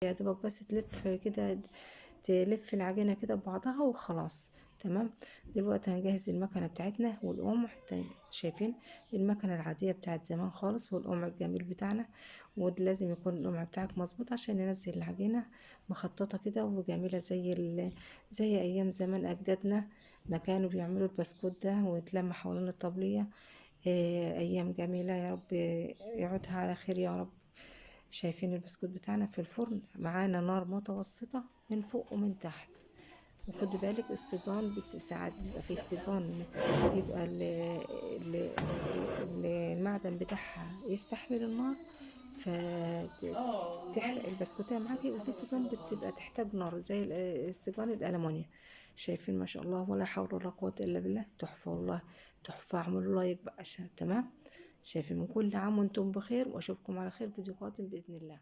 يا دوبك بس تلف كده، تلف العجينة كده ببعضها وخلاص. تمام. دلوقتي هنجهز المكنة بتاعتنا والقمع. شايفين المكنة العادية بتاعت زمان خالص والقمع الجميل بتاعنا. ولازم يكون القمع بتاعك مظبوط عشان ينزل العجينة مخططة كده وجميلة زي أيام زمان أجدادنا ما كانوا بيعملوا البسكوت ده ويتلم حوالين الطبلية. أيام جميلة يا رب يعودها على خير يا رب. شايفين البسكوت بتاعنا في الفرن معانا نار متوسطة من فوق ومن تحت. وخد بالك الصيدان ساعات بيبقى فيه الصيدان بيبقى المعدن بتاعها يستحمل النار فتحرق البسكوتة معاكي، وفي صيدان بتبقى تحتاج نار زي الصيدان الألمونيا. شايفين ما شاء الله ولا حول ولا قوة إلا بالله. تحفة والله، تحفة. اعملوا لايك بقى عشان تمام. شايفين، من كل عام وانتم بخير، واشوفكم على خير فيديو قادم بإذن الله.